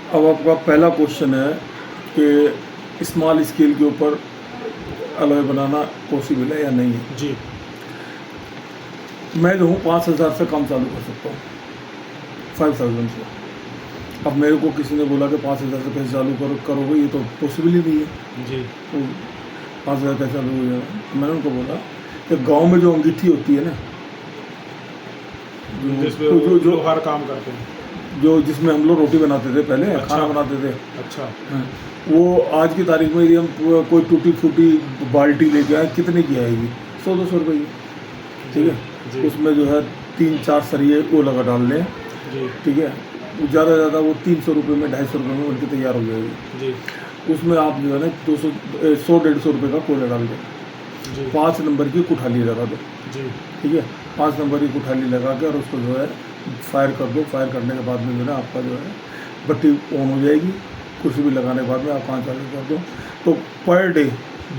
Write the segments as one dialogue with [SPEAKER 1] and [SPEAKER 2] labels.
[SPEAKER 1] अब आपका पहला क्वेश्चन है कि स्मॉल स्केल के ऊपर अलॉय बनाना पॉसिबल है या नहीं है।
[SPEAKER 2] जी
[SPEAKER 1] मैं जो हूँ 5,000 से कम चालू कर सकता हूँ, 5,000 से। अब मेरे को किसी ने बोला कि 5,000 से कैसे चालू करोगे, ये तो पॉसिबल ही नहीं है।
[SPEAKER 2] जी
[SPEAKER 1] तो 5,000 कैसे चालू हो जाएगा। तो मैंने उनको बोला कि गांव में जो अंगीठी होती है ना,
[SPEAKER 2] जिसमें
[SPEAKER 1] जो जो
[SPEAKER 2] लोहार काम करते हैं।
[SPEAKER 1] जो जिसमें हम लोग रोटी बनाते थे पहले,
[SPEAKER 2] अच्छा।
[SPEAKER 1] खाना बनाते थे।
[SPEAKER 2] अच्छा।
[SPEAKER 1] हाँ, वो आज की तारीख में यदि हम कोई टूटी फूटी बाल्टी लेके आए, कितने की आएगी? 100-200 रुपये की। ठीक है,
[SPEAKER 2] जी
[SPEAKER 1] उसमें जो है 3-4 सरिये वो लगा डाल लें।
[SPEAKER 2] जी
[SPEAKER 1] ठीक है, ज़्यादा से ज़्यादा वो 300 रुपये में, 250 रुपये में बनके तैयार हो जाएगी।
[SPEAKER 2] जी
[SPEAKER 1] उसमें आप जो है ना 100-150 रुपये का कोयला डाल दें,
[SPEAKER 2] जी
[SPEAKER 1] 5 नंबर की कुठाली लगा दो।
[SPEAKER 2] जी
[SPEAKER 1] ठीक है, 5 नंबर की कुठाली लगा के और उसको जो है फायर कर दो। फायर करने के बाद में जो है ना आपका जो है बत्ती ऑन हो जाएगी। कुछ भी लगाने के बाद में आप 5 चालू कर दो, तो पर डे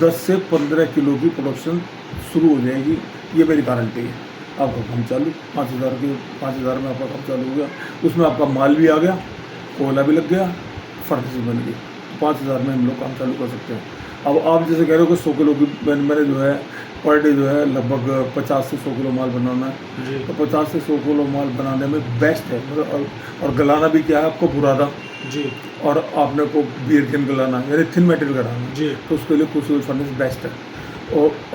[SPEAKER 1] 10 से 15 किलो की प्रोडक्शन शुरू हो जाएगी। ये मेरी गारंटी है। आपका काम चालू 5,000 में आपका काम चालू हो गया। उसमें आपका माल भी आ गया, कोयला भी लग गया, फर्नेस भी बन गई। 5,000 में हम लोग काम चालू कर सकते हैं। अब आप जैसे कह रहे हो कि 100 किलो की मैंने जो है पर डे जो है लगभग 50 से 100 किलो माल बनाना है।
[SPEAKER 2] जी
[SPEAKER 1] तो 50 से 100 किलो माल बनाने में बेस्ट है, मतलब और गलाना भी क्या है आपको, बुरादा
[SPEAKER 2] जी
[SPEAKER 1] और आपने को बियर कैन गलाना है, यानी थिन मेटेरियल कराना
[SPEAKER 2] जी
[SPEAKER 1] है। तो उसके लिए क्रूसिबल फर्नेस बेस्ट है।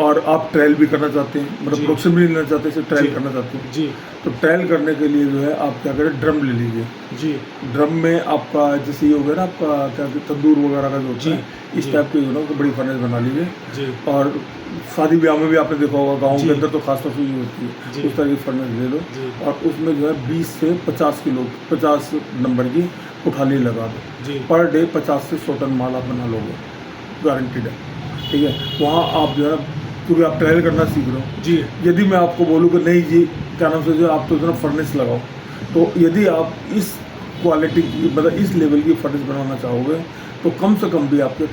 [SPEAKER 1] और आप ट्रायल भी करना चाहते हैं, मतलब
[SPEAKER 2] जी।
[SPEAKER 1] प्रोडक्शन भी नहीं लेना चाहते, सिर्फ ट्रायल
[SPEAKER 2] जी।
[SPEAKER 1] करना चाहते हैं।
[SPEAKER 2] जी
[SPEAKER 1] तो ट्रायल करने के लिए जो है आप क्या करें, ड्रम ले लीजिए।
[SPEAKER 2] जी
[SPEAKER 1] ड्रम में आपका जैसे ये हो गया ना आपका क्या कहते हैं, तंदूर वगैरह का जो होता
[SPEAKER 2] जी
[SPEAKER 1] है, इस
[SPEAKER 2] जी
[SPEAKER 1] टाइप के जो है ना बड़ी फर्नेस बना लीजिए।
[SPEAKER 2] जी
[SPEAKER 1] और शादी ब्याह में भी आपने देखा होगा, गाँव
[SPEAKER 2] जी
[SPEAKER 1] के अंदर तो खासतौर से यूज होती है।
[SPEAKER 2] जी
[SPEAKER 1] उस तरह की फर्नेस ले लो
[SPEAKER 2] जी
[SPEAKER 1] और उसमें जो है 20 से 50 किलो 50 नंबर की उठाली लगा दो।
[SPEAKER 2] जी
[SPEAKER 1] पर डे 50 से 100 टन माल आप बना लोगे, गारंटीड है। ठीक है, वहाँ आप जो है, क्योंकि आप ट्रायल करना सीख रहे हो।
[SPEAKER 2] जी
[SPEAKER 1] यदि मैं आपको बोलूँ कि नहीं जी, क्या नाम से जो आप तो फर्नेस लगाओ, तो यदि आप इस क्वालिटी की, मतलब इस लेवल की फर्नेस बनाना चाहोगे, तो कम से कम भी आपके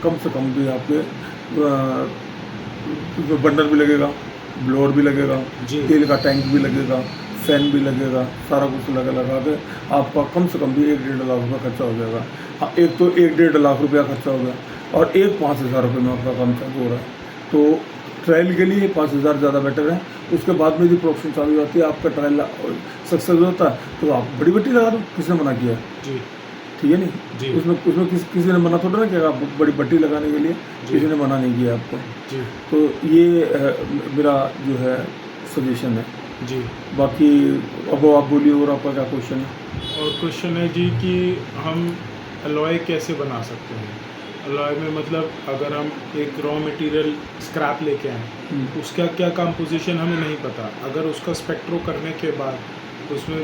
[SPEAKER 1] बर्नर भी लगेगा, ब्लोअर भी लगेगा,
[SPEAKER 2] जी
[SPEAKER 1] तेल का टैंक भी लगेगा, फैन भी लगेगा, सारा कुछ लगा के आपका कम से कम भी 1-1.5 लाख रुपया खर्चा हो जाएगा। हाँ, एक तो 1-1.5 लाख रुपया खर्चा हो गया और 5,000 रुपये में आपका काम चालू हो रहा है। तो ट्रायल के लिए 5,000 ज़्यादा बेटर है। उसके बाद में जो प्रोडक्शन चालू हो जाती है, आपका ट्रायल सक्सेस होता है, तो आप बड़ी बट्टी लगा दो, किसने मना किया है?
[SPEAKER 2] जी
[SPEAKER 1] ठीक है नहीं,
[SPEAKER 2] जी
[SPEAKER 1] उसमें किसी ने मना थोड़ा ना किया आप बड़ी बट्टी लगाने के लिए,
[SPEAKER 2] जी
[SPEAKER 1] किसी ने मना नहीं किया आपको।
[SPEAKER 2] जी
[SPEAKER 1] तो ये मेरा जो है सजेशन है।
[SPEAKER 2] जी।
[SPEAKER 1] बाकी अब आप बोलिए, और आपका क्या क्वेश्चन है?
[SPEAKER 2] और क्वेश्चन है जी कि हम अलॉय कैसे बना सकते हैं। अलॉय में मतलब अगर हम एक रॉ मटेरियल स्क्रैप लेके आए, उसका क्या कंपोजिशन हमें नहीं पता, अगर उसका स्पेक्ट्रो करने के बाद उसमें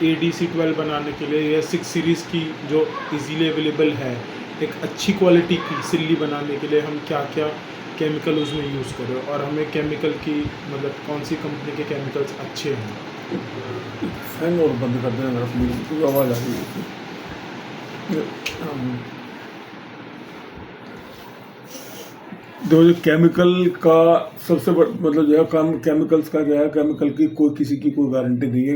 [SPEAKER 2] ADC12 बनाने के लिए या 6 सीरीज़ की जो इजीली अवेलेबल है, एक अच्छी क्वालिटी की सिल्ली बनाने के लिए हम क्या क्या केमिकल उसमें यूज़ करें, और हमें केमिकल की मतलब कौन सी कंपनी के केमिकल्स अच्छे हैं।
[SPEAKER 1] फैन और बंद कर देना जरा प्लीज, क्योंकि आवाज़ आ रही है। देखो, जो केमिकल का सबसे मतलब जो है काम, केमिकल्स का क्या है, केमिकल की किसी की कोई गारंटी नहीं है।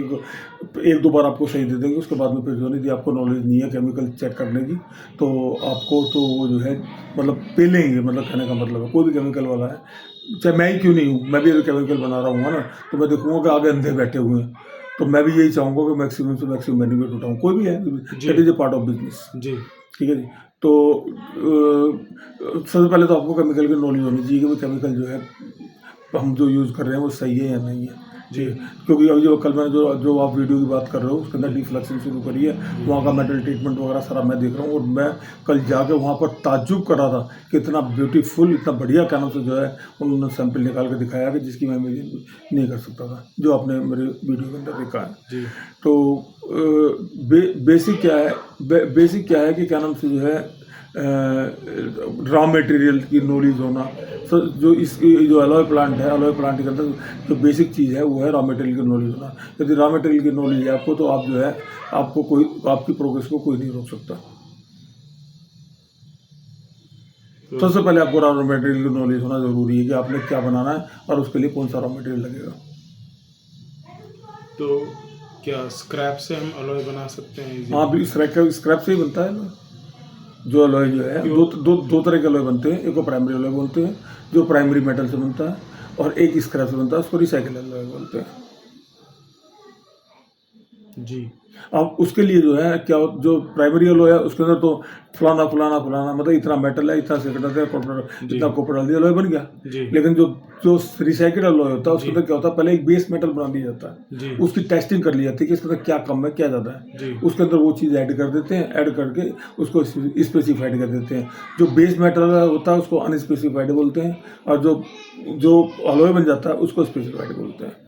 [SPEAKER 1] 1-2 बार आपको सही दे देंगे, उसके बाद में फिर जो नहीं, आपको नॉलेज नहीं है केमिकल चेक करने की, तो आपको तो वो जो है मतलब पेलेंगे, मतलब कहने का मतलब है, कोई भी केमिकल वाला है, चाहे मैं ही क्यों नहीं हूँ, मैं भी अगर केमिकल बना रहा हूँ ना, तो मैं देखूँगा कि आगे अंधे बैठे हुए हैं, तो मैं भी यही चाहूँगा कि मैक्सिमम से मैक्सिमम बेनिफिट उठाऊँ, कोई भी है, that is a part of business.
[SPEAKER 2] जी
[SPEAKER 1] ठीक है जी। तो सबसे पहले तो आपको केमिकल की नॉलेज होनी चाहिए कि वो केमिकल जो है हम जो यूज़ कर रहे हैं वो सही है या नहीं है।
[SPEAKER 2] जी
[SPEAKER 1] क्योंकि अभी जो कल मैंने जो आप वीडियो की बात कर रहे हो, उसके अंदर डिफ्लेक्शन शुरू करी है, वहाँ का मेटल ट्रीटमेंट वगैरह सारा मैं देख रहा हूँ, और मैं कल जाके वहाँ पर ताज्जुब कर रहा था कि इतना ब्यूटीफुल, इतना बढ़िया क्या नाम से जो है उन्होंने सैंपल निकाल के दिखाया कि जिसकी मैं इमेजिन नहीं कर सकता था, जो आपने मेरे वीडियो के अंदर देखा है।
[SPEAKER 2] जी
[SPEAKER 1] तो बेसिक क्या है कि क्या नाम से जो है रॉ मटेरियल की नॉलेज होना। सो जो अलॉय प्लांट है, अलॉय प्लांट के अंदर जो बेसिक चीज़ है वो है रॉ मटेरियल की नॉलेज होना। यदि रॉ मटेरियल की नॉलेज है आपको, तो आप जो है आपकी प्रोग्रेस को कोई नहीं रोक सकता। सबसे पहले आपको रॉ मटेरियल की नॉलेज होना ज़रूरी है कि आपने क्या बनाना है और उसके लिए कौन सा रॉ मटेरियल लगेगा।
[SPEAKER 2] तो क्या स्क्रैप से हम अलॉय बना सकते हैं easily?
[SPEAKER 1] हाँ, भी स्क्रैप से ही बनता है ना। जो अलॉय जो है दो तरह के अलॉय बनते हैं। एक को प्राइमरी अलॉय बोलते हैं, जो प्राइमरी मेटल से बनता है, और एक स्क्रैप से बनता है, उसको रिसाइकिल अलॉय बोलते हैं।
[SPEAKER 2] जी।
[SPEAKER 1] अब उसके लिए जो है क्या जो प्राइमरी अलॉय है उसके अंदर तो फलाना मतलब इतना मेटल है, इतना सिलिकॉन है, कॉपर, इतना कॉपर डाल दिया, अलॉय बन गया।
[SPEAKER 2] जी।
[SPEAKER 1] लेकिन जो जो रिसाइकिल अलॉय होता है उसके अंदर क्या होता है, पहले एक बेस मेटल बना दिया जाता है।
[SPEAKER 2] जी।
[SPEAKER 1] उसकी टेस्टिंग कर ली जाती है कि इसके अंदर क्या कम है, क्या ज़्यादा है।
[SPEAKER 2] जी।
[SPEAKER 1] उसके अंदर वो चीज़ ऐड कर देते हैं, ऐड करके उसको स्पेसिफाइड कर देते हैं। जो बेस मेटल होता है उसको अनस्पेसिफाइड बोलते हैं, और जो अलॉय बन जाता है उसको स्पेसिफाइड बोलते हैं।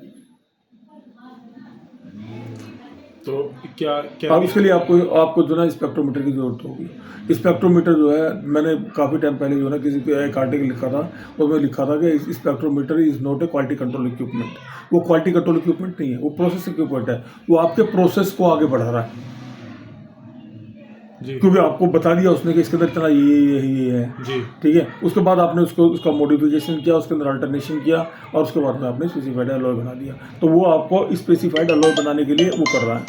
[SPEAKER 2] तो क्या
[SPEAKER 1] अब उसके लिए आपको जो है स्पेक्ट्रोमीटर की जरूरत होगी। स्पेक्ट्रोमीटर जो है मैंने काफ़ी टाइम पहले जो है ना किसी को एक आर्टिकल लिखा था, उसमें लिखा था कि spectrometer is not a quality control equipment. वो क्वालिटी कंट्रोल इक्विपमेंट नहीं है, वो प्रोसेस इक्विपमेंट है। वो आपके प्रोसेस को आगे बढ़ा रहा है,
[SPEAKER 2] जी।
[SPEAKER 1] क्योंकि आपको बता दिया उसने कि इसके अंदर इतना ये है।
[SPEAKER 2] जी।
[SPEAKER 1] ठीक है, उसके बाद आपने उसका मॉडिफिकेशन किया, उसके अंदर अल्टरनेशन किया, और उसके बाद में आपने स्पेसिफाइड अलॉय बना दिया। तो वो आपको स्पेसिफाइड अलॉय बनाने के लिए वो कर रहा है।